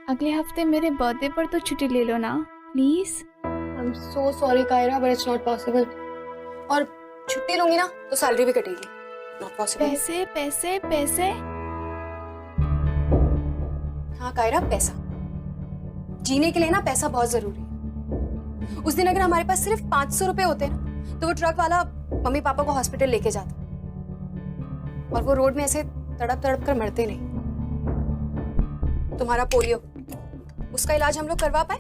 अगले हफ्ते मेरे बर्थडे पर तो छुट्टी ले लो ना please. I am so sorry Kaira but it's not possible. और छुट्टी लूंगी ना तो सैलरी भी कटेगी। Not possible. पैसे पैसे पैसे। हाँ कायरा, पैसा जीने के लिए ना पैसा बहुत जरूरी है। उस दिन अगर हमारे पास सिर्फ 500 रुपए होते ना तो वो ट्रक वाला मम्मी पापा को हॉस्पिटल लेके जाता और वो रोड में ऐसे तड़प तड़प कर मरते नहीं। तुम्हारा पोलियो, उसका इलाज हम लोग करवा पाए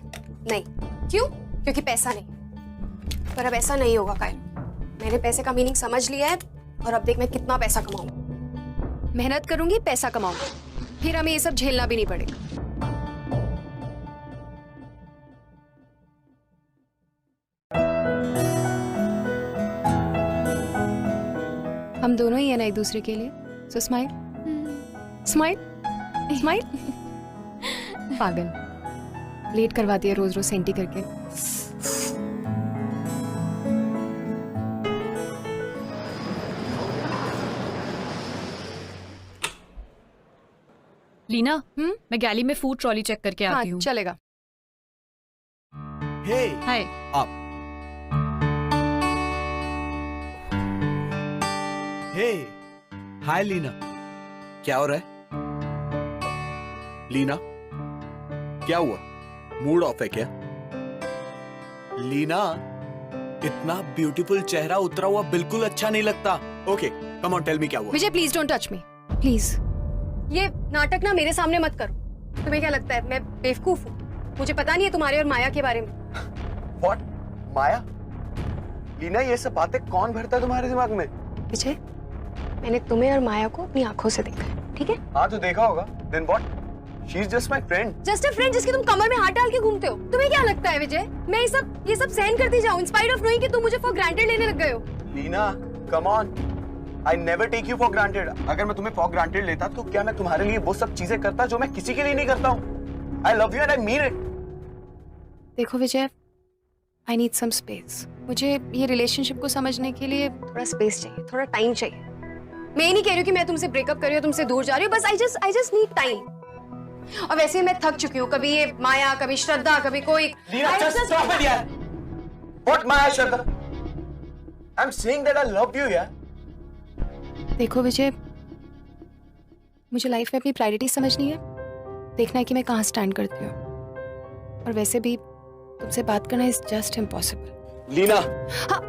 नहीं। क्यों? क्योंकि पैसा नहीं। पर अब ऐसा नहीं होगा कायरा, मैंने पैसे का मीनिंग समझ लिया है और अब देख मैं कितना पैसा कमाऊंगा। मेहनत करूंगी, पैसा कमाऊंगा, फिर हमें ये सब झेलना भी नहीं पड़ेगा। हम दोनों ही है ना एक दूसरे के लिए, सो स्माइल स्माइल स्माइल। पागल, लेट करवाती है रोज रोज सेंटी करके। लीना, मैं गैली में फूड ट्रॉली चेक करके आती हूँ। चलेगा। हे हाय। आप। हे हाय लीना, क्या हो रहा है? लीना क्या हुआ, मूड ऑफ है क्या? लीना इतना ब्यूटीफुल चेहरा उतरा हुआ बिल्कुल अच्छा नहीं लगता। Okay come on tell me क्या हुआ। Vijay please don't touch me please. ये नाटक ना मेरे सामने मत करो। तुम्हें क्या लगता है मैं बेवकूफ हूँ? मुझे पता नहीं है तुम्हारे और माया के बारे में। व्हाट? माया? लीना ये सब बातें कौन भरता है तुम्हारे दिमाग में? विजय, मैंने तुम्हें और माया को अपनी आंखों से देखा है, ठीक है? हाँ तो देखा होगा। Then what? She is just my friend. Just a friend जिसके तुम कमर में हाथ डाल के घूमते हो। तुम्हें क्या लगता है विजय मैं ये सब सहन करती जाऊं इन स्पाइट ऑफ नोइंग कि तुम मुझे फॉर ग्रांटेड लेने लग गए हो? Leena come on, I never take you for granted. अगर मैं तुम्हें फॉर ग्रांटेड लेता तो क्या मैं तुम्हारे लिए वो सब चीजें करता जो मैं किसी के लिए नहीं करता हूँ? I love you and I mean it. देखो विजय, आई नीड सम स्पेस। मुझे ये रिलेशनशिप को समझने के लिए थोड़ा स्पेस चाहिए, थोड़ा टाइम चाहिए। मैं ये नहीं कह रही हूँ कि मैं तुमसे ब्रेकअप कर रही हूँ, तुमसे दूर जा रही हूँ, बस आई जस्ट नीड टाइम। और वैसे मैं थक चुकी हूँ, कभी ये माया, कभी श्रद्धा, कभी कोई। लीना just stop it यार। What Maya Shraddha? I'm saying that I love you यार। देखो विजय, मुझे लाइफ में अपनी प्रायोरिटी समझनी है, देखना है कि मैं कहाँ स्टैंड करती हूँ। और वैसे भी तुमसे बात करना इज जस्ट इम्पॉसिबल। लीना, हाँ।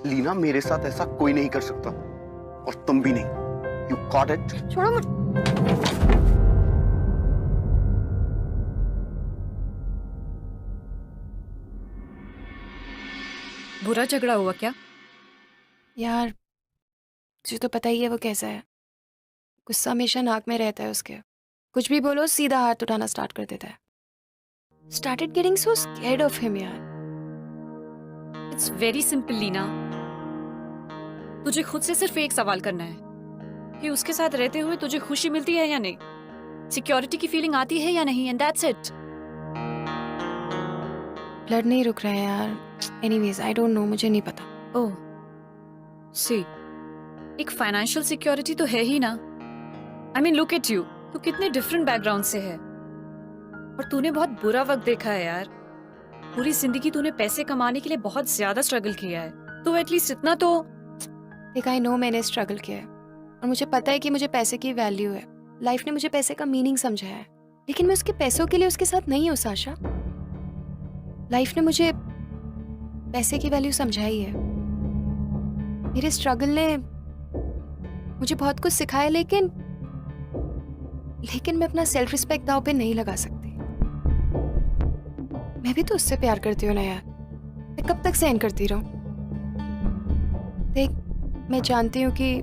लीना मेरे साथ ऐसा कोई नहीं कर सकता और तुम भी नहीं। You got it? छोड़ो मुझे। बुरा झगड़ा हुआ क्या? यार तुझे तो पता ही है वो कैसा है। गुस्सा हमेशा नाक में रहता है उसके। कुछ भी बोलो सीधा हाथ उठाना स्टार्ट कर देता है। Started getting so scared of him यार। इट्स वेरी सिंपल लीना, तुझे खुद से सिर्फ एक सवाल करना है कि उसके साथ रहते हुए तुझे खुशी मिलती है या नहीं, सिक्योरिटी की फीलिंग आती है या नहीं, एंड दैट्स इट। ब्लड नहीं रुक रहा है यार। एनीवेज आई डोंट नो, मुझे नहीं पता। ओह सी, एक फाइनेंशियल सिक्योरिटी तो है ही ना। I mean look at you, तू कितने डिफरेंट बैकग्राउंड से है और तूने बहुत बुरा वक्त देखा है यार। पूरी जिंदगी तूने पैसे कमाने के लिए बहुत ज्यादा स्ट्रगल किया है, तो एटलीस्ट इतना तो। देख आई नो मैंने स्ट्रगल किया है और मुझे पता है कि मुझे पैसे की वैल्यू है। लाइफ ने मुझे पैसे का मीनिंग समझाया है, लेकिन मैं उसके पैसों के लिए उसके साथ नहीं हूँ साशा। लाइफ ने मुझे पैसे की वैल्यू समझाई है। मेरे स्ट्रगल ने मुझे बहुत कुछ सिखाया, लेकिन मैं अपना सेल्फ रिस्पेक्ट दांव पे नहीं लगा सकती। मैं भी तो उससे प्यार करती हूँ ना यार, मैं कब तक सहन करती रहूं? देख मैं जानती हूँ कि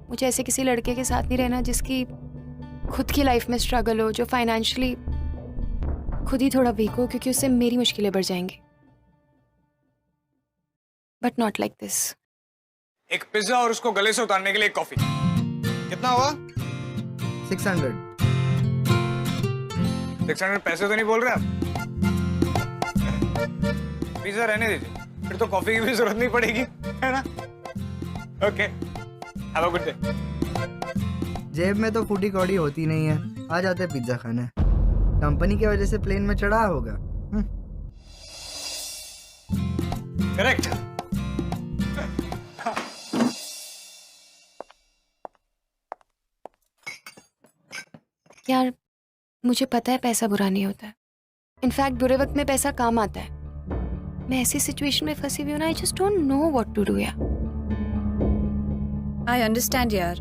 मुझे ऐसे किसी लड़के के साथ नहीं रहना जिसकी खुद की लाइफ में स्ट्रगल हो, जो फाइनेंशियली खुद ही थोड़ा वीक हो, क्योंकि उससे मेरी मुश्किलें बढ़ जाएंगी। But not like this. एक पिज्जा और उसको गले से उतारने के लिए एक कॉफी। कितना हुआ? 600। 600 पैसे तो नहीं बोल रहे आप? पिज्जा रहने दीजिए, फिर तो कॉफी की भी जरूरत नहीं पड़ेगी, है ना? Okay, have a good day. जेब में तो फूटी कौड़ी होती नहीं है, आ जाते पिज्जा खाने। कंपनी की वजह से प्लेन में चढ़ा होगा। करेक्ट। यार मुझे पता है पैसा बुरा नहीं होता है। इनफैक्ट बुरे वक्त में पैसा काम आता है। मैं ऐसी सिचुएशन में फंसी हुई हूँ ना, I just don't know what to do यार। आई अंडरस्टैंड यार,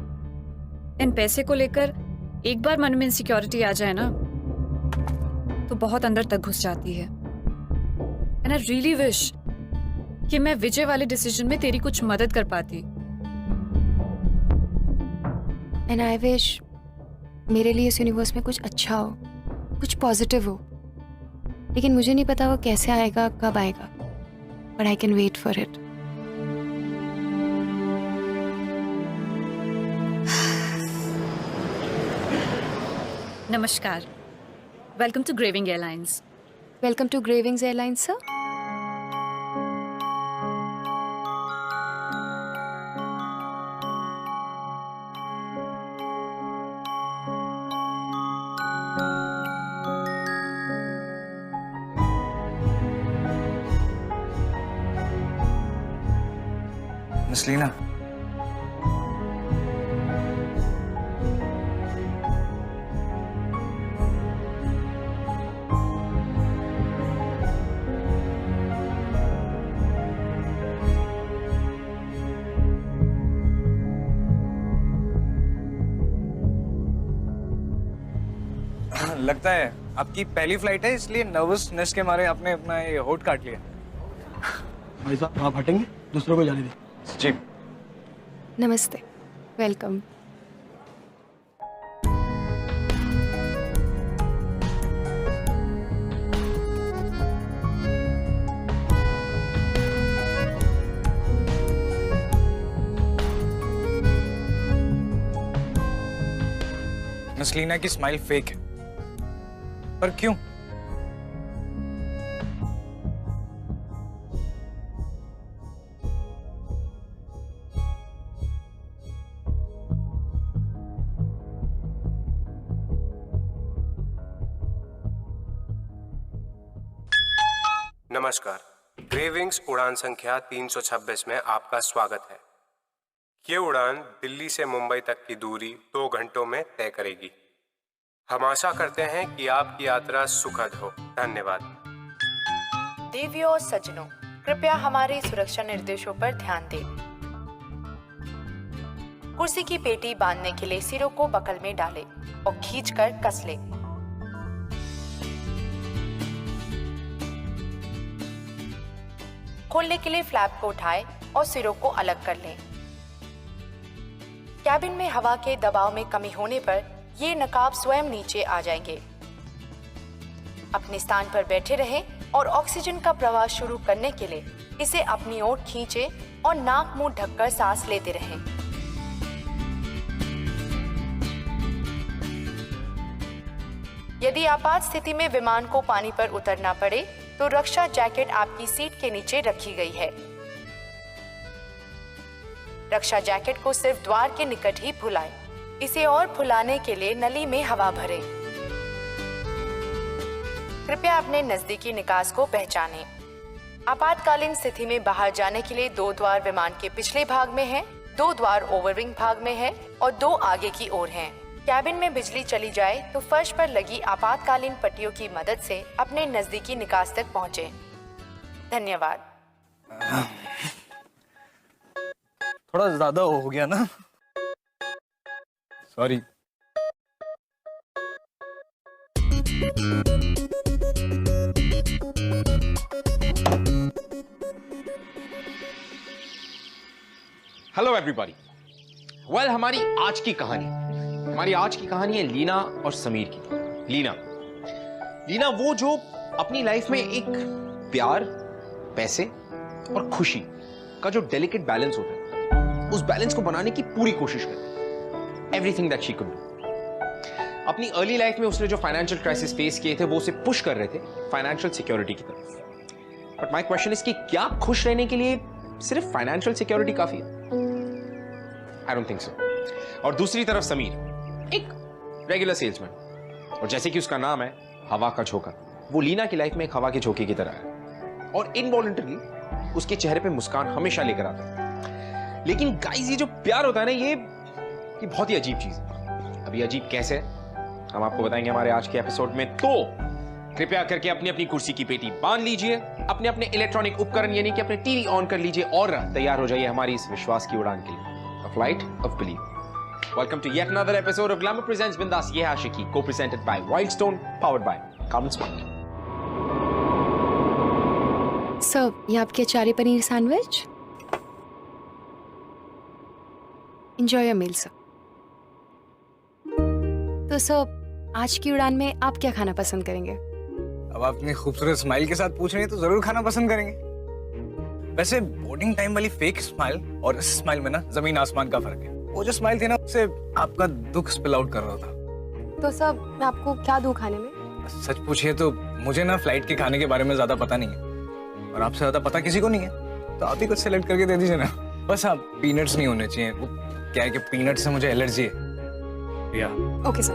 इन पैसे को लेकर एक बार मन में इनसिक्योरिटी आ जाए ना तो बहुत अंदर तक घुस जाती है। एंड आई रियली विश कि मैं विजय वाले डिसीजन में तेरी कुछ मदद कर पाती। एंड आई विश मेरे लिए इस यूनिवर्स में कुछ अच्छा हो, कुछ पॉजिटिव हो, लेकिन मुझे नहीं पता वो कैसे आएगा, कब आएगा, but I can wait for it. नमस्कार, welcome to Graving Airlines. Welcome to Gravings Airlines sir. Miss Leena, लगता है आपकी पहली फ्लाइट है इसलिए नर्वसनेस के मारे आपने अपना ये होठ काट लिया। भाई साहब आप हटेंगे, दूसरों को जाने दें। जी। नमस्ते, वेलकम। मिस लीना की स्माइल फेक है, पर क्यों? नमस्कार, ग्रेविंग्स उड़ान संख्या 326 में आपका स्वागत है। ये उड़ान दिल्ली से मुंबई तक की दूरी 2 घंटों में तय करेगी। हम आशा करते हैं कि आपकी यात्रा सुखद हो। धन्यवाद। देवियों और सज्जनों, कृपया हमारे सुरक्षा निर्देशों पर ध्यान दें। कुर्सी की पेटी बांधने के लिए सिरों को बकल में डालें और खींचकर कस लें। खोलने के लिए फ्लैप को उठाएं और सिरों को अलग कर लें। कैबिन में हवा के दबाव में कमी होने पर ये नकाब स्वयं नीचे आ जाएंगे। अपने स्थान पर बैठे रहें और ऑक्सीजन का प्रवाह शुरू करने के लिए इसे अपनी ओर खींचें और नाक मुंह ढककर सांस लेते रहें। यदि आपात स्थिति में विमान को पानी पर उतरना पड़े तो रक्षा जैकेट आपकी सीट के नीचे रखी गई है। रक्षा जैकेट को सिर्फ द्वार के निकट ही फुलाएं। इसे और फुलाने के लिए नली में हवा भरें। कृपया अपने नजदीकी निकास को पहचानें। आपातकालीन स्थिति में बाहर जाने के लिए 2 द्वार विमान के पिछले भाग में हैं, 2 द्वार ओवरविंग भाग में हैं और 2 आगे की ओर हैं। कैबिन में बिजली चली जाए तो फर्श पर लगी आपातकालीन पट्टियों की मदद से अपने नजदीकी निकास तक पहुंचे। धन्यवाद। थोड़ा ज्यादा हो गया ना, सॉरी। Hello everybody. वेल, हमारी आज की कहानी है लीना और समीर की। लीना वो जो अपनी लाइफ में एक प्यार, पैसे और खुशी का जो डेलिकेट बैलेंस होता है, उस बैलेंस को बनाने की पूरी कोशिश करती है। Everything that she could do. अपनी अर्ली लाइफ में उसने जो फाइनेंशियल क्राइसिस फेस किए थे वो उसे पुश कर रहे थे फाइनेंशियल सिक्योरिटी की तरफ। बट माय क्वेश्चन इज कि क्या खुश रहने के लिए सिर्फ फाइनेंशियल सिक्योरिटी काफी है? I don't think so. और दूसरी तरफ समीर, एक रेगुलर सेल्समैन, और जैसे कि उसका नाम है हवा का झोंका, वो लीना की लाइफ में एक हवा के झोंके की तरह है और इनवॉलंटरी उसके चेहरे पे मुस्कान हमेशा लेकर आता है। लेकिन गाइस, ये जो प्यार होता है ना, ये बहुत ही अजीब चीज है। अभी अजीब कैसे हम आपको बताएंगे हमारे आज के एपिसोड में, तो कृपया करके अपनी अपनी कुर्सी की पेटी बांध लीजिए, अपने अपने इलेक्ट्रॉनिक उपकरण यानी कि अपने टीवी ऑन कर लीजिए और तैयार हो जाइए हमारी इस विश्वास की उड़ान के लिए, a flight of believe. Welcome to yet another episode of Glamour Presents Bindas Ye Aashiki, co-presented by Wildstone, powered by Carbon Smart. Sir, ये आपके achari paneer sandwich. Enjoy your meal, sir. तो सर, आज की उड़ान में आप क्या खाना पसंद करेंगे? अब आप इतनी खूबसूरत स्माइल के साथ पूछ रही हैं तो जरूर खाना पसंद करेंगे। वैसे बोर्डिंग टाइम वाली फेक स्माइल और इस स्माइल में ना जमीन आसमान का फर्क है। वो जो स्माइल थी ना, उससे आपका दुख स्पिल आउट कर रहा था। तो सर, मैं आपको क्या दूं खाने में? सच पूछिए तो मुझे ना फ्लाइट के खाने के बारे में ज्यादा पता नहीं है और आपसे ज्यादा पता किसी को नहीं है, तो आप ही कुछ सेलेक्ट करके दे दीजिए ना। बस आप पीनट्स नहीं होने चाहिए, वो क्या है कि पीनट से मुझे एलर्जी है। या ओके सर।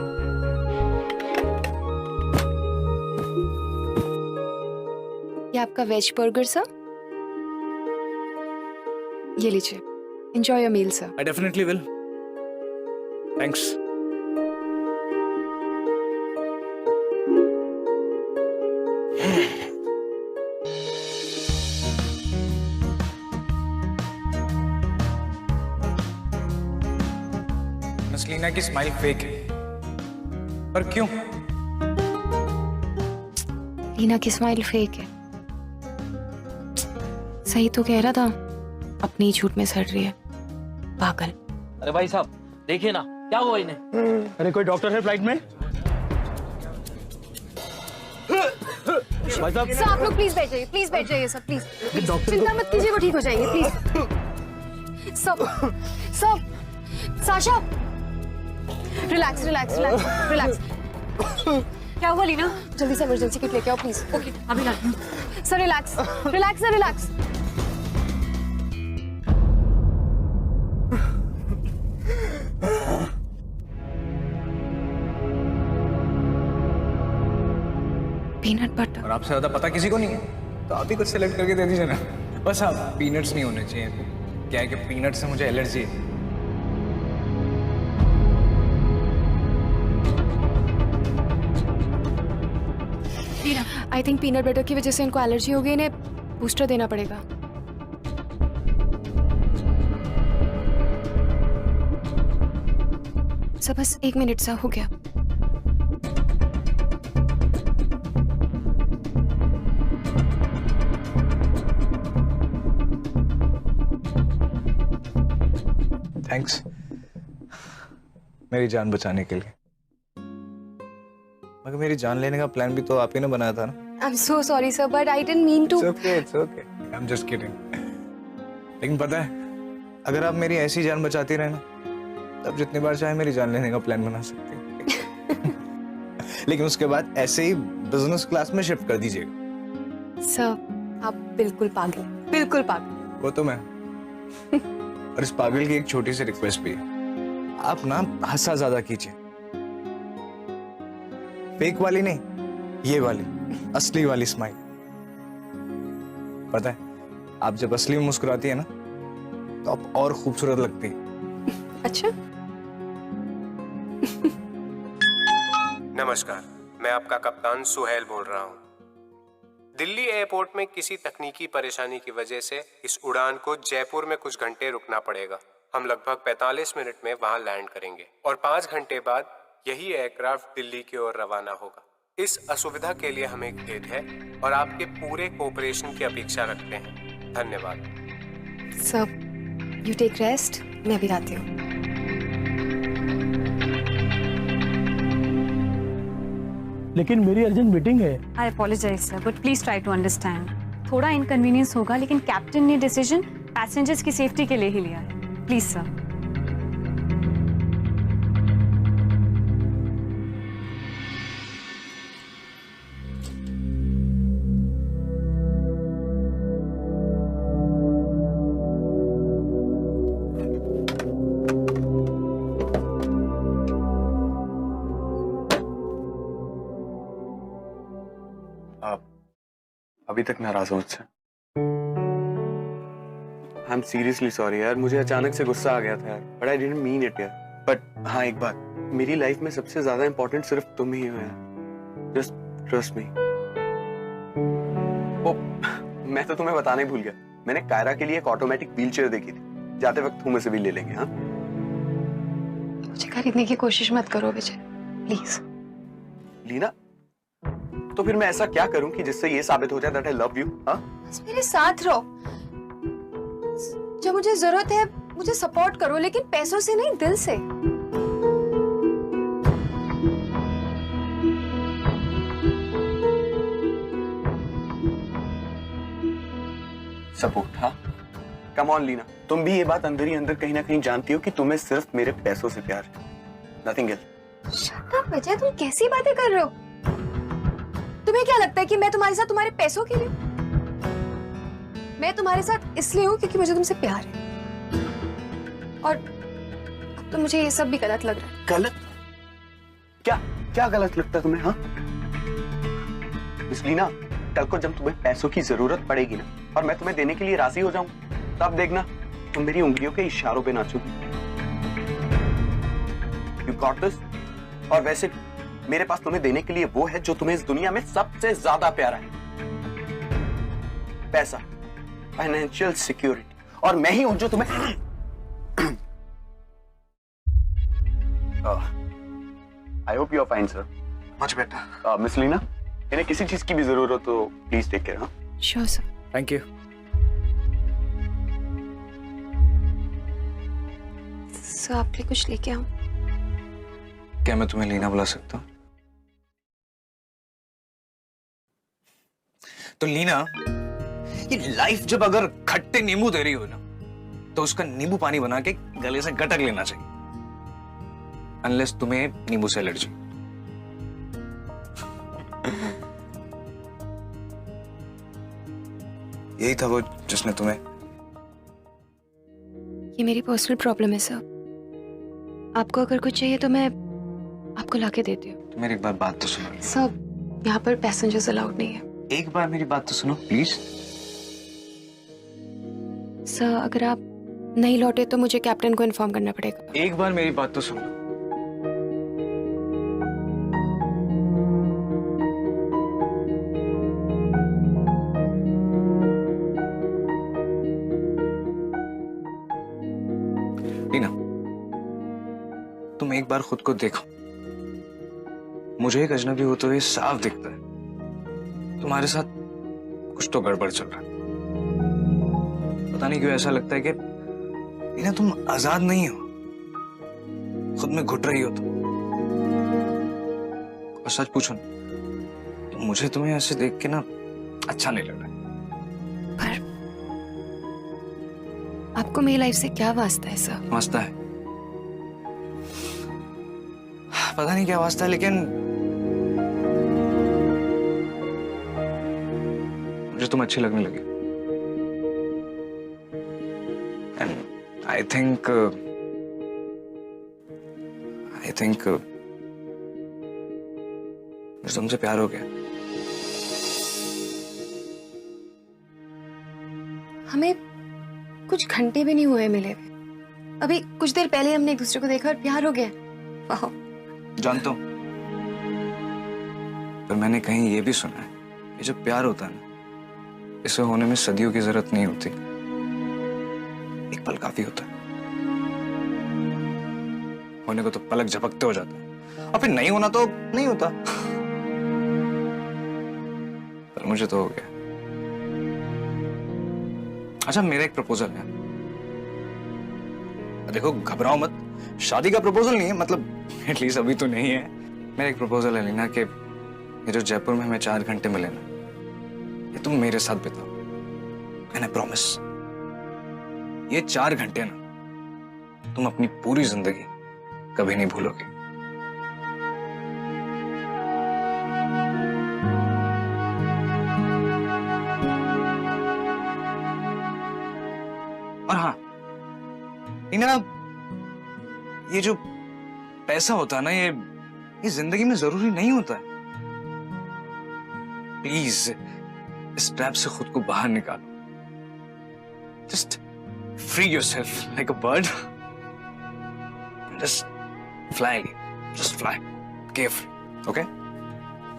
ये आपका वेज बर्गर सर, ये लीजिए। Enjoy your meal sir. I definitely will, thanks. Leena की स्माइल फेक है, पर क्यों? लीना की स्माइल फेक है, सही तो कह रहा था, अपनी झूठ में सड़ रही है, पागल। अरे भाई साहब देखिए ना, क्या हुआ इन्हें? अरे कोई डॉक्टर है फ्लाइट में? भाई साहब, सर आप लोग प्लीज बैठ जाइए, प्लीज बैठ जाइए सर, प्लीज। चिंता मत कीजिए, वो ठीक हो जाएंगे, प्लीज। सब Sasha, relax relax relax relax. क्या हुआ लीना? जल्दी से इमरजेंसी किट लेके आओ प्लीज। ओके, अभी लाती हूँ। Sir relax relax sir relax. Peanut butter. और आपसे ज्यादा पता किसी को नहीं है, तो आप ही कुछ सेलेक्ट करके दे दीजिए ना। बस आप पीनट्स नहीं होने चाहिए, क्या है कि पीनट से मुझे एलर्जी है। आई थिंक पीनट बटर की वजह से इनको एलर्जी हो गई, इन्हें बूस्टर देना पड़ेगा। सर बस 1 मिनट सा हो गया। थैंक्स मेरी जान बचाने के लिए, मगर मेरी जान लेने का प्लान भी तो आप ही ने बनाया था ना। I'm so sorry sir, but I didn't mean to. It's okay. I'm just kidding. लेकिन पता है, अगर आप मेरी ऐसी जान बचाती रहे ना, तब जितनी बार चाहे मेरी जान लेने का प्लान बना सकते हैं। लेकिन उसके बाद ऐसे ही बिजनेस क्लास में शिफ्ट कर दीजिएगा। सर आप बिल्कुल पागल, बिल्कुल पागल। वो तो मैं। और इस पागल की एक छोटी सी रिक्वेस्ट भी है, आप ना हंसा ज्यादा कीजिए। फेक वाली नहीं, ये वाली असली वाली स्माइल। पता है, आप जब असली में मुस्कुराती है ना, तो आप और खूबसूरत लगती है। अच्छा। नमस्कार, मैं आपका कप्तान सुहेल बोल रहा हूँ। दिल्ली एयरपोर्ट में किसी तकनीकी परेशानी की वजह से इस उड़ान को जयपुर में कुछ घंटे रुकना पड़ेगा। हम लगभग 45 मिनट में वहां लैंड करेंगे और 5 घंटे बाद यही एयरक्राफ्ट दिल्ली की ओर रवाना होगा। इस असुविधा के लिए हमें खेद है और आपके पूरे कोऑपरेशन की अपेक्षा रखते हैं। धन्यवाद। सर यू टेक रेस्ट, मैं अभी आती हूँ। लेकिन मेरी अर्जेंट मीटिंग है। I apologise sir, but please try to understand. थोड़ा इनकन्वीनियंस होगा, लेकिन कैप्टन ने डिसीजन पैसेंजर्स की सेफ्टी के लिए ही लिया है। Please sir. अभी तक नाराज हो मुझसे? आई एम सीरियसली सॉरी यार, मुझे अचानक से गुस्सा आ गया था यार, but I didn't mean it यार। बट हाँ एक बात, मेरी लाइफ में सबसे ज्यादा इंपॉर्टेंट सिर्फ तुम ही हो यार, जस्ट ट्रस्ट मी। ओ, मैं तो तुम्हें बताना ही भूल गया, मैंने कायरा के लिए एक ऑटोमेटिक व्हील चेयर देखी थी, जाते वक्त तुम उसे भी ले लेंगे। हाँ मुझे खरीदने की कोशिश मत करो विजय, प्लीज। लीना, तो फिर मैं ऐसा क्या करूं कि जिससे ये साबित हो जाए दैट आई लव यू? हाँ बस मेरे साथ रहो, जब मुझे जरूरत है मुझे सपोर्ट करो, लेकिन पैसों से नहीं, दिल से। सपोर्ट? हाँ कम ऑन लीना, तुम भी ये बात अंदर ही अंदर कहीं ना कहीं जानती हो कि तुम्हें सिर्फ मेरे पैसों से प्यार है, नथिंग एल्स। शट अप विजय, तुम कैसी बातें कर रहे हो? तुम्हें क्या लगता है कि मैं तुम्हारे साथ तुम्हारे पैसों के लिए? मैं तुम्हारे साथ इसलिए हूं क्योंकि मुझे तुमसे प्यार है, और अब तो मुझे ये सब भी गलत लग रहा है। गलत? क्या क्या गलत लगता है तुम्हें? हाँ मिस लीना, कल को जब तुम्हें पैसों की जरूरत पड़ेगी ना, और मैं तुम्हें देने के लिए राजी हो जाऊं, तब देखना तुम मेरी उंगलियों के इशारों पे नाचोगी। You got this? और वैसे भी मेरे पास तुम्हें देने के लिए वो है जो तुम्हें इस दुनिया में सबसे ज्यादा प्यारा है, पैसा, फाइनेंशियल सिक्योरिटी, और मैं ही हूं जो तुम्हें I hope you are fine sir. Much better. Miss Leena, इन्हें किसी चीज की भी जरूरत हो प्लीज टेक केयर। हाँ sure sir. Thank you. Sir आपके लिए कुछ लेके आऊं? क्या मैं तुम्हें लीना बुला सकता हूँ? तो लीना, ये लाइफ जब अगर खट्टे नींबू दे रही हो ना, तो उसका नींबू पानी बना के गले से गटक लेना चाहिए, अनलेस तुम्हें नींबू से एलर्जी। यही था वो जिसने तुम्हें। ये मेरी पर्सनल प्रॉब्लम है सर, आपको अगर कुछ चाहिए तो मैं आपको लाके देती हूँ। तो मेरी एक बार बात तो सुनो। सर यहाँ पर पैसेंजर्स अलाउड नहीं है। एक बार मेरी बात तो सुनो प्लीज। सर अगर आप नहीं लौटे तो मुझे कैप्टन को इन्फॉर्म करना पड़ेगा। एक बार मेरी बात तो सुनो। लीना, तुम एक बार खुद को देखो, मुझे एक अजनबी होते हुए साफ दिखता है तुम्हारे साथ कुछ तो गड़बड़ चल रहा है। पता नहीं क्यों ऐसा लगता है कि लीना तुम आजाद नहीं हो, खुद में घुट रही हो तुम। और सच पूछो ना, तो मुझे तुम्हें ऐसे देख के ना अच्छा नहीं लग रहा है। पर आपको मेरी लाइफ से क्या वास्ता है सर? वास्ता है, पता नहीं क्या वास्ता है, लेकिन मुझे तुम अच्छी लगने लगी। एंड आई थिंक मुझे तुमसे प्यार हो गया। हमें कुछ घंटे भी नहीं हुए मिले हुए, अभी कुछ देर पहले हमने एक दूसरे को देखा और प्यार हो गया। वाह। जानता हूं, पर मैंने कहीं ये भी सुना है कि जब प्यार होता है ना, इसे होने में सदियों की जरूरत नहीं होती, एक पल काफी होता है। होने को तो पलक झपकते हो जाता है, और फिर नहीं होना तो नहीं होता। पर मुझे तो हो गया। अच्छा, मेरा एक प्रपोजल है, देखो घबराओ मत, शादी का प्रपोजल नहीं है, मतलब एटलीस्ट अभी तो नहीं है। मेरा एक प्रपोजल है लीना कि ये जो जयपुर में हमें 4 घंटे मिले ना, ये तुम मेरे साथ बिताओ, एंड आई प्रॉमिस ये 4 घंटे ना तुम अपनी पूरी जिंदगी कभी नहीं भूलोगे। और हाँ लीना, ये जो पैसा होता है ना, ये जिंदगी में जरूरी नहीं होता है। प्लीज इस ट्रैप से खुद को बाहर निकालो. Just free yourself like a bird. Just fly. Just fly. Carefree. Okay?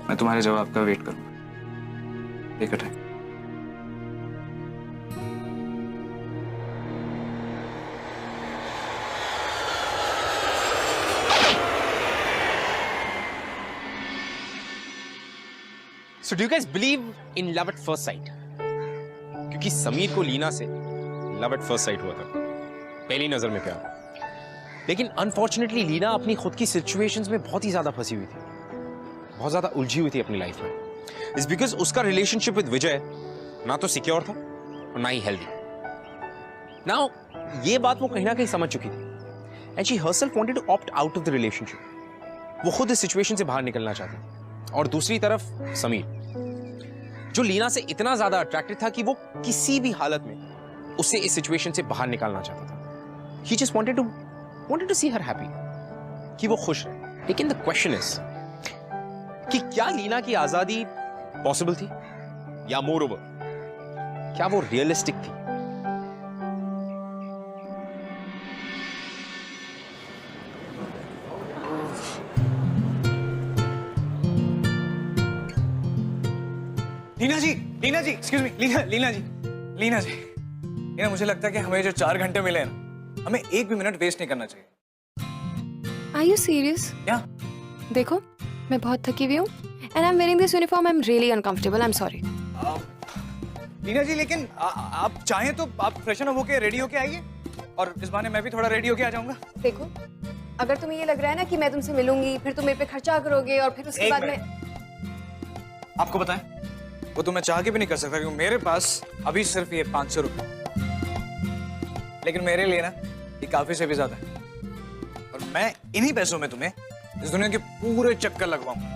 मैं तुम्हारे जवाब का वेट करूंगा. Take your time. So do you guys believe in love at first sight? क्योंकि समीर को लीना से लव एट फर्स्ट साइट हुआ था, पहली नजर में प्यार. लेकिन अनफॉर्चुनेटली लीना अपनी खुद की सिचुएशंस में बहुत ही ज्यादा फंसी हुई थी, बहुत ज्यादा उलझी हुई थी अपनी लाइफ में. इट्स बिकॉज उसका रिलेशनशिप विद विजय ना तो सिक्योर था और ना ही हेल्दी. नाउ ये बात वो कहीं ना कहीं समझ चुकी थी and she herself wanted to opt out of the relationship. वो खुद इस सिचुएशन से बाहर निकलना चाहती थी. और दूसरी तरफ समीर, जो लीना से इतना ज्यादा अट्रैक्टेड था कि वो किसी भी हालत में उसे इस सिचुएशन से बाहर निकालना चाहता था. He just wanted to see her happy, कि वो खुश रहे. लेकिन the question is कि क्या लीना की आजादी पॉसिबल थी, या मोर ओवर क्या वो रियलिस्टिक थी? लीना जी, excuse me, लीना जी, मुझे लगता है कि हमें जो 4 घंटे मिले हैं ना, हमें एक भी मिनट वेस्ट नहीं करना चाहिए. Are you serious? क्या? देखो, मैं बहुत थकी हुई हूँ and I'm wearing this uniform. I'm really uncomfortable. I'm sorry. Leena जी, लेकिन आप चाहें तो आप फ्रेशन अप होके रेडी होके आइए और इस बहाने मैं भी थोड़ा रेडी होके आ जाऊंगा. देखो, अगर तुम्हें ये लग रहा है ना कि मैं तुमसे मिलूंगी, फिर तुम मेरे पे खर्चा करोगे और फिर उसके बाद में आपको बताएं, वो तो मैं चाह के भी नहीं कर सकता क्योंकि मेरे पास अभी सिर्फ ये 500 रुपए, लेकिन मेरे लिए ना ये काफी से भी ज्यादा है. और मैं इन्हीं पैसों में तुम्हें इस दुनिया के पूरे चक्कर लगवाऊंगा.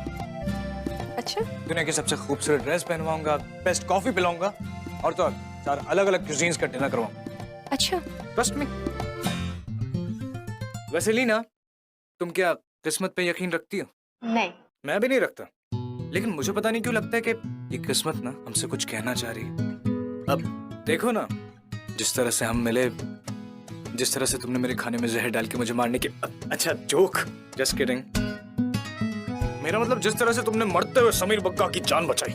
अच्छा, दुनिया की सबसे खूबसूरत ड्रेस पहनवाऊंगा, बेस्ट कॉफी पिलाऊंगा और तो 4 अलग-अलग क्यूजीन्स का डिनर करवाऊंगा. अच्छा, ट्रस्ट मी. वैसे लीना, तुम क्या किस्मत पे यकीन रखती हो? नहीं. मैं भी नहीं रखता, लेकिन मुझे पता नहीं क्यों लगता है कि ये किस्मत ना हमसे कुछ कहना चाह रही है. अब देखो ना, जिस तरह से हम मिले, जिस तरह से तुमने मेरे खाने में जहर डाल के मुझे मारने की, अच्छा जोक, जस्ट किडिंग. मेरा मतलब जिस तरह से तुमने मरते हुए समीर बग्गा की जान बचाई.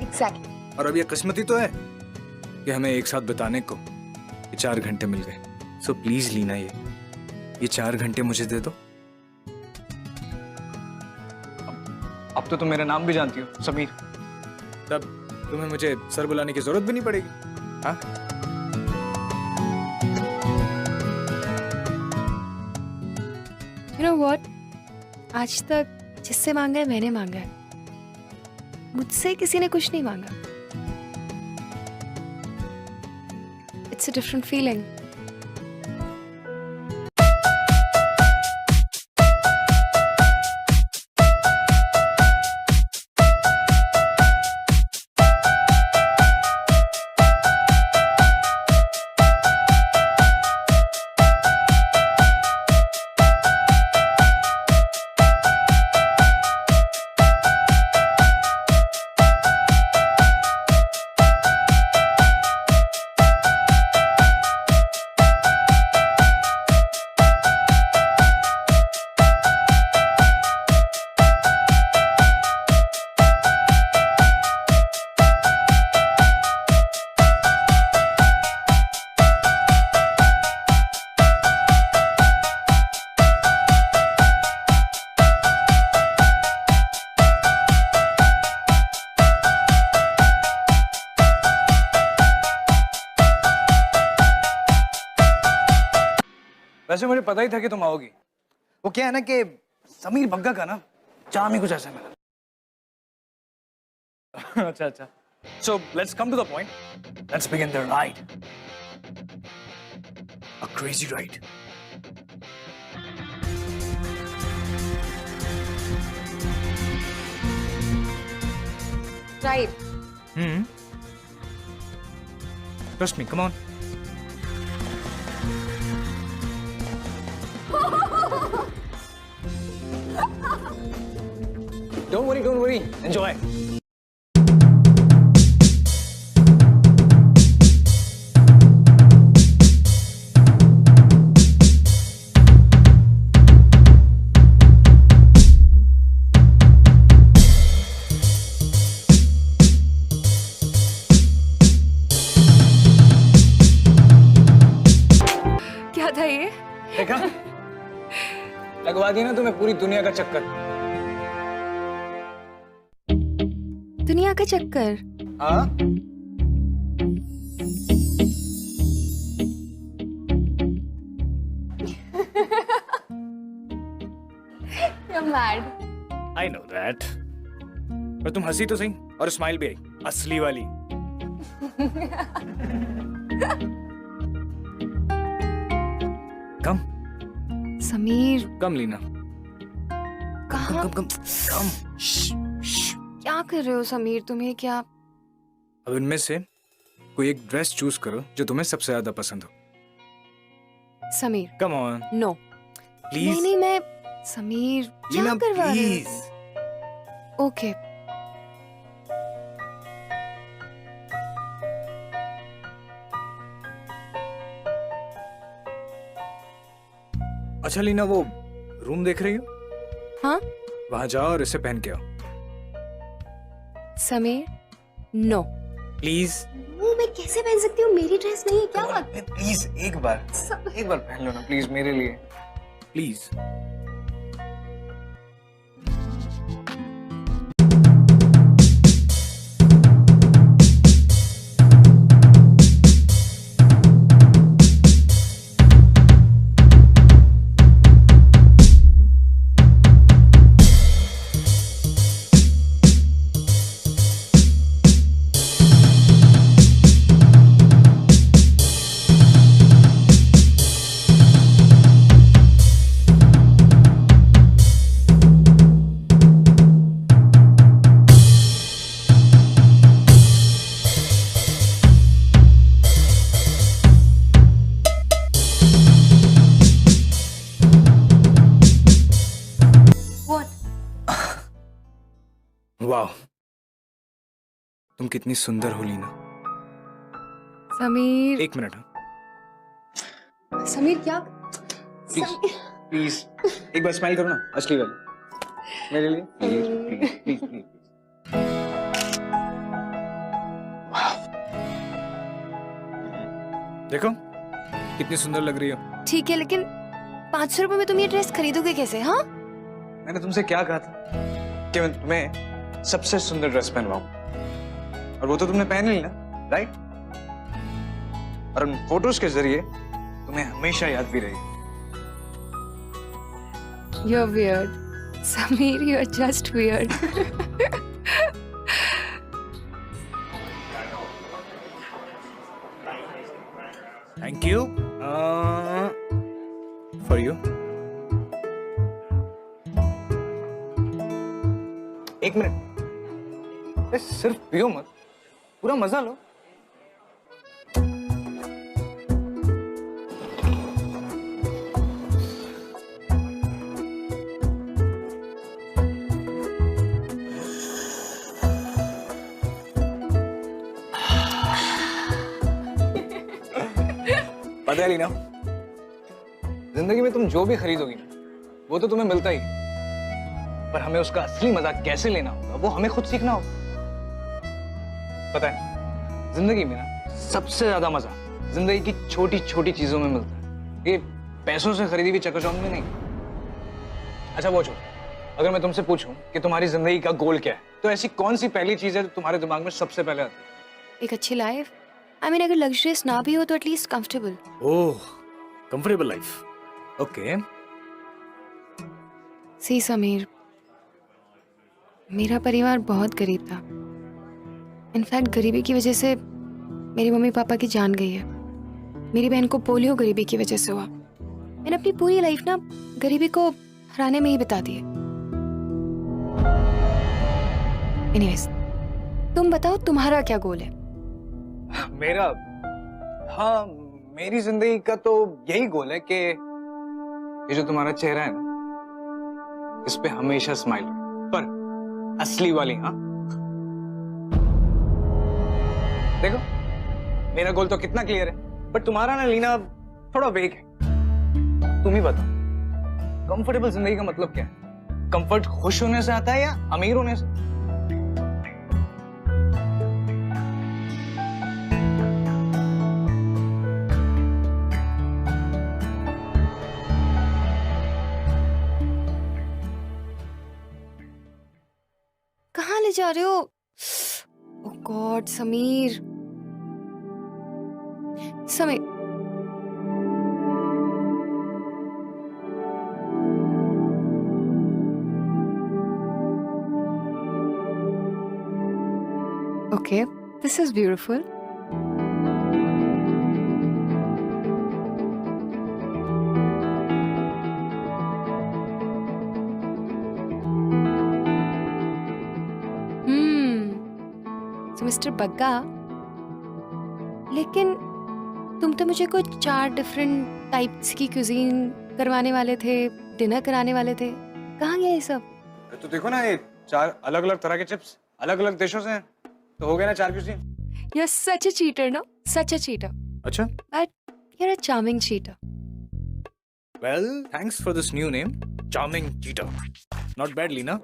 Exactly. और अब ये किस्मत ही तो है कि हमें एक साथ बिताने को ये 4 घंटे मिल गए. सो प्लीज लीना, ये 4 घंटे मुझे दे दो. अब तो तुम मेरा नाम भी जानती हो, समीर. तब तुम्हें मुझे सर बुलाने की जरूरत भी नहीं पड़ेगी. हाँ? You know what? आज तक जिससे मांगा है मैंने मांगा है. मुझसे किसी ने कुछ नहीं मांगा. It's a different feeling. वैसे मुझे पता ही था कि तुम आओगी. वो क्या है ना कि समीर बग्गा का ना चाम ही कुछ ऐसा मिला. अच्छा. So let's come to the point. Let's begin the ride. A crazy ride. Right. Trust me, come on. Don't worry. Enjoy. देखा, लगवा दी ना तुम्हें पूरी दुनिया का चक्कर। दुनिया का चक्कर? हाँ, You're mad. I know that. पर तुम हंसी तो सही, और स्माइल भी आई, असली वाली। कम समीर, कम लीना, कहाँ? कम। क्या कर रहे हो समीर? तुम्हें क्या? अब इनमें से कोई एक ड्रेस चूज करो जो तुम्हें सबसे ज्यादा पसंद हो। Sameer, come on no. Please. नहीं, मैं समीर क्या लीना करवा रहे प्लीज। हो? ओके। अच्छा लीना, वो रूम देख रही हो? हाँ? वहां जाओ और इसे पहन के आओ समीर, नो। प्लीज। वो मैं कैसे पहन सकती हूँ? मेरी ड्रेस नहीं है। क्या बात? प्लीज एक बार पहन लो ना प्लीज, मेरे लिए प्लीज। वाह, तुम कितनी सुंदर हो लीना। समीर, एक मिनट। समीर क्या? प्लीज एक बार स्माइल करो ना, असली वाली मेरे लिए। Please please please. देखो कितनी सुंदर लग रही हो। ठीक है, लेकिन 500 रुपए में तुम ये ड्रेस खरीदोगे कैसे? हाँ, मैंने तुमसे क्या कहा था कि मैं तुम्हें सबसे सुंदर ड्रेस पहनवाऊं, और वो तो तुमने पहन ली ना, राइट? और उन फोटोज के जरिए तुम्हें हमेशा याद भी रही। you're weird. Sameer, you're just weird. Thank you for you. एक मिनट, सिर्फ पियो मत, पूरा मजा लो। पता है लीना, जिंदगी में तुम जो भी खरीदोगी ना, वो तो तुम्हें मिलता ही, पर हमें उसका असली मजा कैसे लेना होगा वो हमें खुद सीखना होगा। पता है, जिंदगी में ना सबसे ज्यादा मजा जिंदगी की छोटी छोटी चीजों में मिलता है, ये पैसों से खरीदी हुई चकाचौंध में नहीं। अच्छा वो छोड़, अगर मैं तुमसे पूछूं कि तुम्हारी जिंदगी का गोल क्या है, तो ऐसी कौन सी पहली चीज है जो तुम्हारे दिमाग में सबसे पहले आती है? एक अच्छी लाइफ। I mean, अगर लग्जरियस ना भी हो तो एटलीस्ट कंफर्टेबल। ओह, कंफर्टेबल लाइफ। ओके। सी समीर, मेरा परिवार बहुत गरीब था। इनफैक्ट गरीबी की वजह से मेरी मम्मी पापा की जान गई है। मेरी बहन को पोलियो गरीबी की वजह से हुआ। मैंने अपनी पूरी लाइफ ना गरीबी को हराने में ही बिता दी है। एनीवेज, तुम बताओ तुम्हारा क्या गोल है? मेरा, हाँ, मेरी जिंदगी का तो यही गोल है कि ये जो तुम्हारा चेहरा है ना, इस पे हमेशा स्माइल, पर असली वाली। हाँ देखो, मेरा गोल तो कितना क्लियर है, बट तुम्हारा ना लीना थोड़ा वेग है। तुम ही बताओ, कंफर्टेबल जिंदगी का मतलब क्या है? कंफर्ट खुश होने से आता है या अमीर होने से? ले जा रहे हो? Oh God Sameer, Sameer Okay, this is beautiful. So Mr. Bagga, लेकिन तुम तो मुझे कुछ 4 डिफरेंट टाइप्स की क्यूजीन करवाने वाले थे, डिनर कराने वाले थे, कहाँ गया ये सब? तो देखो ना, ये 4 अलग अलग तरह के चिप्स अलग अलग देशों से हैं, तो हो गया ना 4 cuisine. You're such a cheater, no? Such a cheater. अच्छा, But you're a charming cheater. well thanks for this new name, charming cheater. Not bad Leena.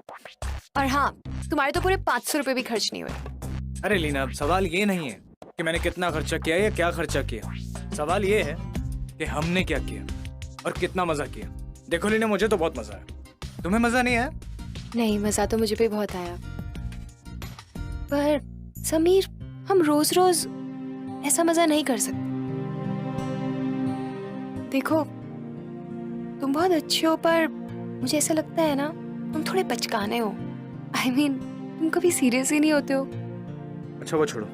और हाँ, तुम्हारे तो पूरे 500 रुपए भी खर्च नहीं हुए। अरे लीना, अब सवाल ये नहीं है कि मैंने कितना खर्चा किया या क्या खर्चा किया, सवाल ये है कि हमने क्या किया और कितना मजा किया। देखो लीना, मुझे तो बहुत मजा आया, तुम्हें मजा नहीं आया? नहीं, मजा तो मुझे भी बहुत आया, पर समीर हम रोज रोज ऐसा मजा नहीं कर सकते। देखो तुम बहुत अच्छे हो, पर मुझे ऐसा लगता है ना तुम थोड़े बचकाने हो। I mean, तुम कभी सीरियस ही नहीं होते हो। अच्छा वो छोड़ो,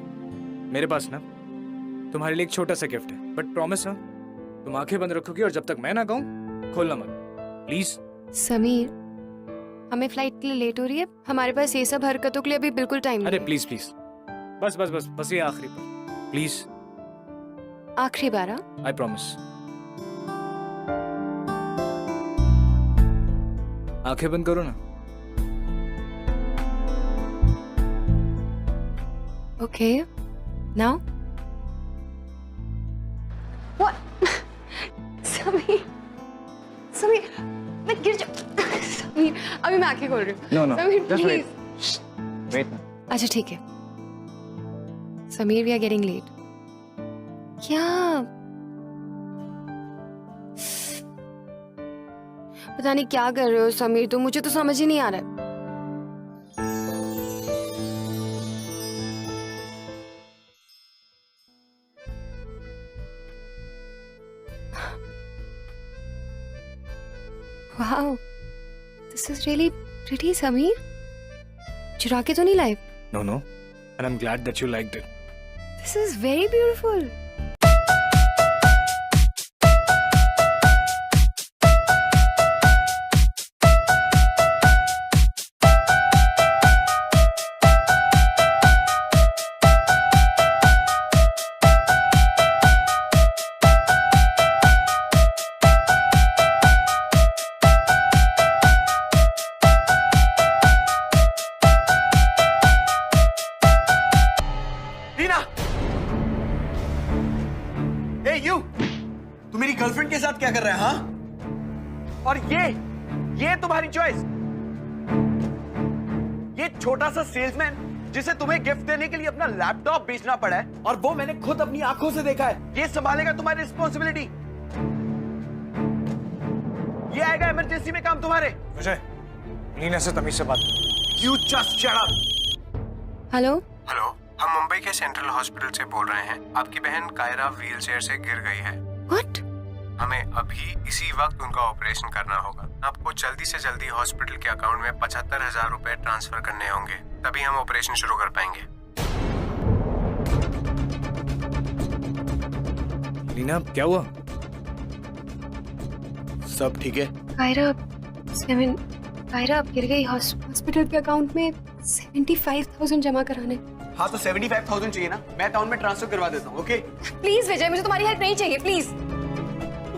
मेरे पास ना तुम्हारे लिए एक छोटा सा गिफ्ट है, बट प्रॉमिस ना तुम आंखें बंद रखोगी और जब तक मैं ना कहूँ खोलना मत, प्लीज। समीर, हमें फ्लाइट के लिए लेट हो रही है, हमारे पास ये सब हरकतों के लिए अभी बिल्कुल टाइम नहीं अरे है। प्लीज प्लीज, बस बस बस बस ये आखिरी पर, प्लीज, आखिरी बार हाँ? I promise. आंखें बंद करो ना। Okay, now? What? Sameer, Sameer, मैं गिर जाऊँ। समीर, अभी मैं आंखें खोल रही हूँ। No, no, Sameer, just please. wait. अच्छा ठीक है। Sameer, we are getting late. क्या? पता नहीं क्या कर रहे हो समीर, तुम, मुझे तो समझ ही नहीं आ रहा है। Wow, this is really pretty, Sameer. चुरा के तो नहीं लाए? No, no, and I'm glad that you liked it. This is very beautiful. तू मेरी गर्लफ्रेंड के साथ क्या कर रहा है? हाँ, और ये तुम्हारी चॉइस, ये छोटा सा सेल्समैन जिसे तुम्हें गिफ्ट देने के लिए अपना लैपटॉप बेचना पड़ा है, और वो मैंने खुद अपनी आंखों से देखा है। ये संभालेगा तुम्हारी रिस्पॉन्सिबिलिटी, ये आएगा इमरजेंसी में काम तुम्हारे। मुझे लीना से तमीज से बात। You just shut up. Hello, hello, हम मुंबई के सेंट्रल हॉस्पिटल से बोल रहे हैं। आपकी बहन कायरा व्हीलचेयर से गिर गई है। What? हमें अभी इसी वक्त उनका ऑपरेशन करना होगा। आपको जल्दी से जल्दी हॉस्पिटल के अकाउंट में 75,000 रुपए ट्रांसफर करने होंगे, तभी हम ऑपरेशन शुरू कर पाएंगे। लीना, क्या हुआ? सब ठीक है? कायरा गिर गई, हॉस्पिटल के अकाउंट में 75,000 जमा कराने। हाँ तो 75,000 चाहिए ना, मैं अकाउंट में ट्रांसफर करवा देता हूँ। ओके प्लीज विजय, मुझे तुम्हारी हेल्प नहीं चाहिए, प्लीज।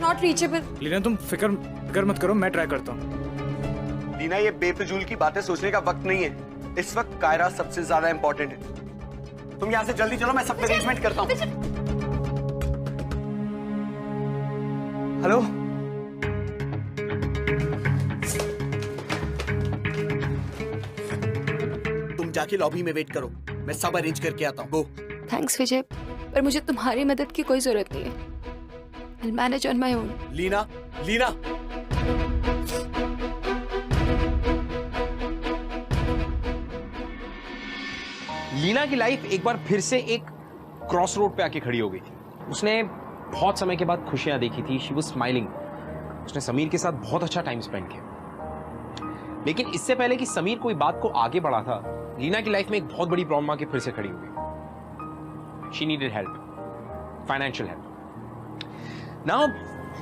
Not reachable. लीना तुम फिक्र मत करो, मैं ट्राई करता हूँ। लीना, ये बेफिजूल की बातें सोचने का वक्त नहीं है। इस वक्त कायरा सबसे ज्यादा इंपॉर्टेंट है। तुम यहाँ से जल्दी चलो, मैं सब अरेंजमेंट करता हूँ। हेलो, तुम जाके लॉबी में वेट करो, मैं सब अरेंज करके आता हूँ। गो। थैंक्स विजय, पर मुझे तुम्हारी मदद की कोई जरूरत नहीं है। I'll manage on my own. Leena, Leena, Leena की लाइफ एक बार फिर से एक क्रॉस रोड पे आके खड़ी हो गई थी। उसने बहुत समय के बाद खुशियां देखी थी। She was smiling. उसने समीर के साथ बहुत अच्छा टाइम स्पेंड किया। लेकिन इससे पहले कि समीर कोई बात को आगे बढ़ा था, लीना की लाइफ में एक बहुत बड़ी प्रॉब्लम आके फिर से खड़ी हो गई। She needed help, financial help. Now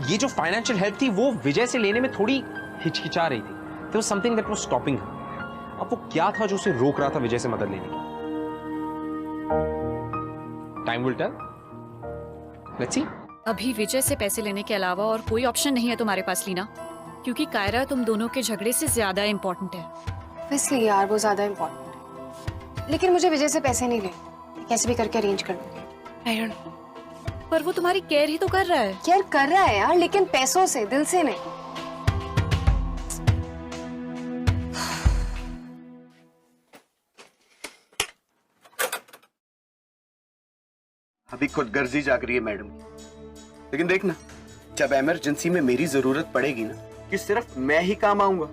ये जो फाइनेंशियल हेल्प थी वो विजय से लेने में थोड़ी हिचकिचा रही थी। There was something that was stopping her. अब वो क्या था जो उसे रोक रहा था विजय से मदद लेने की? Time will tell. Let's see. अभी विजय से पैसे लेने के अलावा और कोई ऑप्शन नहीं है तुम्हारे पास लीना, क्योंकि कायरा तुम दोनों के झगड़े से ज्यादा इम्पोर्टेंट है। इसलिए यार वो ज्यादा इम्पोर्टेंट है। लेकिन मुझे विजय से पैसे नहीं लेने, कैसे भी करके अरेंज कर लूंगी। I don't know. पर वो तुम्हारी केयर ही तो कर रहा है। केयर कर रहा है यार, लेकिन पैसों से, दिल से नहीं। अभी खुदगर्जी जाग रही है मैडम की। लेकिन देखना, जब इमरजेंसी में मेरी जरूरत पड़ेगी ना, कि सिर्फ मैं ही काम आऊंगा,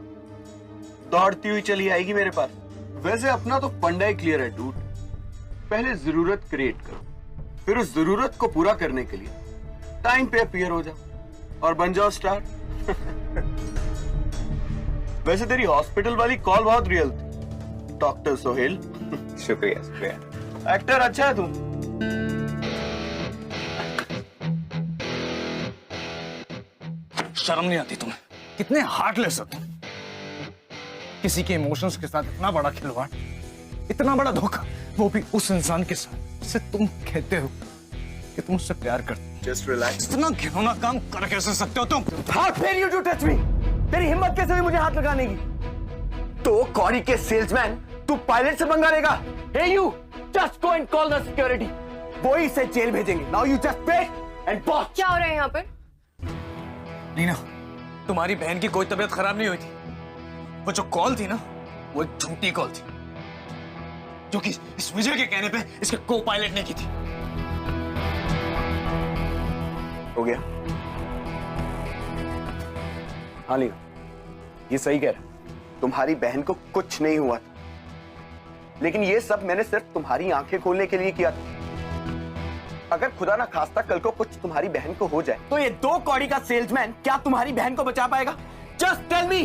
दौड़ती हुई चली आएगी मेरे पास। वैसे अपना तो फंडा ही क्लियर है डूड। पहले जरूरत क्रिएट करो, फिर उस जरूरत को पूरा करने के लिए टाइम पे अपीयर हो जाओ और बन जाओ स्टार। वैसे तेरी हॉस्पिटल वाली कॉल बहुत रियल थी, डॉक्टर सोहेल। शुक्रिया शुक्रिया। एक्टर अच्छा है तुम। शर्म नहीं आती तुम्हें? कितने हार्टलेस हो तुम। किसी के इमोशंस के साथ इतना बड़ा खिलवाड़, इतना बड़ा धोखा, वो भी उस इंसान के साथ जिसे तुम कहते हो कि तुम उससे प्यार करते हो। Just relax. इतना घिनौना काम कर कैसे सकते हो तुम? How dare you to touch me? तेरी हिम्मत कैसे हुई मुझे हाथ लगाने की? तो कॉरी के सेल्समैन तू पायलट से पंगा लेगा? Hey you, just go and call the security. वो ही इसे जेल भेजेंगे। Now you just pay and watch. क्या हो रहा है यहाँ पर? नीना, तुम्हारी बहन की कोई तबीयत खराब नहीं हुई थी। वो जो कॉल थी ना, वो एक झूठी कॉल थी, जो कि इस विजय के कहने पे इसके को पायलट ने की थी। हो गया? हाँ लीना, ये सही कह रहा। तुम्हारी बहन को कुछ नहीं हुआ था, लेकिन ये सब मैंने सिर्फ तुम्हारी आंखें खोलने के लिए किया था। अगर खुदा ना खास्ता कल को कुछ तुम्हारी बहन को हो जाए, तो ये 2 कौड़ी का सेल्समैन क्या तुम्हारी बहन को बचा पाएगा? Just tell me.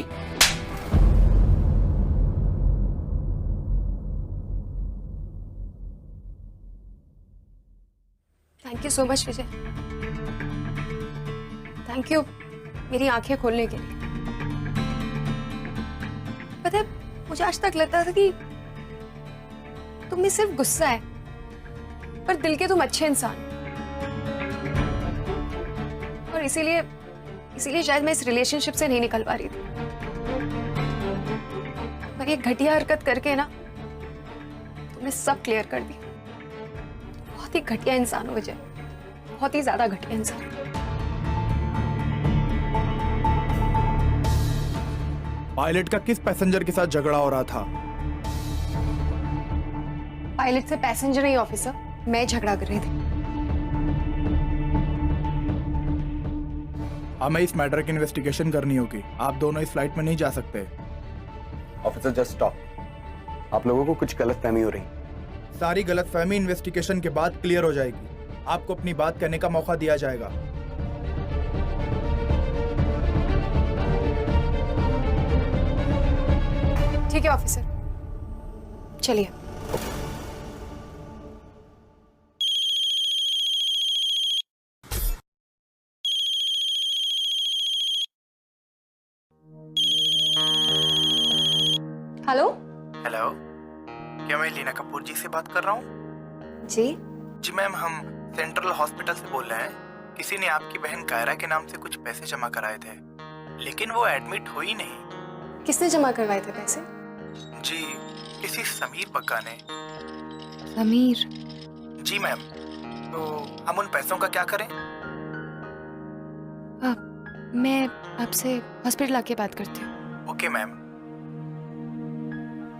Thank you so much Vijay. Thank you मेरी आंखें खोलने के लिए। पता है, मुझे आज तक लगता था कि तुम में सिर्फ गुस्सा है, पर दिल के तुम अच्छे इंसान। और इसीलिए शायद मैं इस रिलेशनशिप से नहीं निकल पा रही थी। पर ये घटिया हरकत करके ना तुमने सब क्लियर कर दी। बहुत ही घटिया इंसान हो विजय, बहुत ही ज्यादा घटिया इंसान। पायलट का किस पैसेंजर के साथ झगड़ा हो रहा था? पायलट से पैसेंजर नहीं ऑफिसर, मैं झगड़ा कर रही थी। हमें इस मैटर की इन्वेस्टिगेशन करनी होगी। आप दोनों इस फ्लाइट में नहीं जा सकते। Officer just stop. आप लोगों को कुछ गलतफहमी हो रही। सारी गलतफहमी इन्वेस्टिगेशन के बाद क्लियर हो जाएगी। आपको अपनी बात कहने का मौका दिया जाएगा। ठीक है ऑफिसर, चलिए। हेलो। हेलो, क्या मैं लीना कपूर जी से बात कर रहा हूँ? जी जी मैम, हम सेंट्रल हॉस्पिटल से बोल रहे हैं। किसी ने आपकी बहन कायरा के नाम से कुछ पैसे जमा कराए थे, लेकिन वो एडमिट हुई नहीं। किसने जमा करवाए थे पैसे? जी, किसी समीर पक्का ने। समीर? जी मैम, तो हम उन पैसों का क्या करें? मैं आपसे हॉस्पिटल आके बात करती हूँ। Okay ma'am.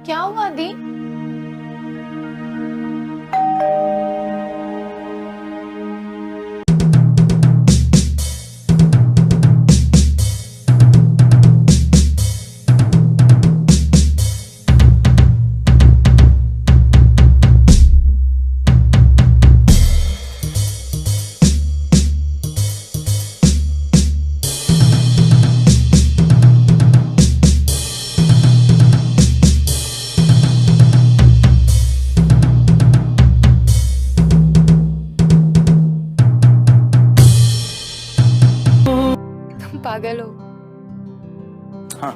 क्या हुआ दी? तुम पागल हो। हाँ,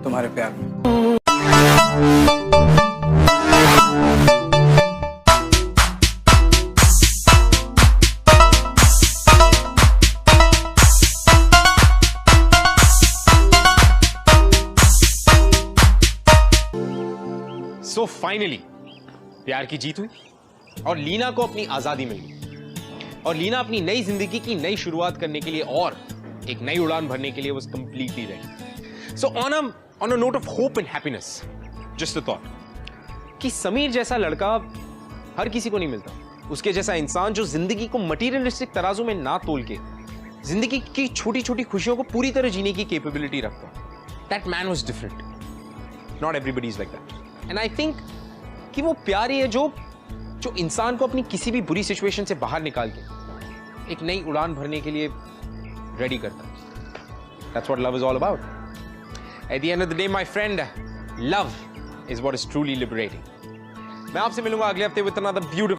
तुम्हारे प्यार में। सो फाइनली प्यार की जीत हुई और लीना को अपनी आजादी मिल गई और लीना अपनी नई जिंदगी की नई शुरुआत करने के लिए और एक नई उड़ान भरने के लिए was completely ready. So on a note of hope and happiness, just a thought कि समीर जैसा लड़का हर किसी को नहीं मिलता, उसके जैसा इंसान जो जिंदगी को मटीरियलिस्टिक तराजू में ना तोल के जिंदगी की छोटी छोटी खुशियों को पूरी तरह जीने की कैपेबिलिटी रखता। That man was different. Not everybody is like that. And I think कि वो प्यार ही है जो इंसान को अपनी किसी भी बुरी सिचुएशन से बाहर निकाल के एक नई उड़ान भरने के लिए रेडी करता है। That's what love is all about. At the end of the day, my friend, love is what is truly liberating. मैं आपसे मिलूंगा अगले हफ्ते with another beautiful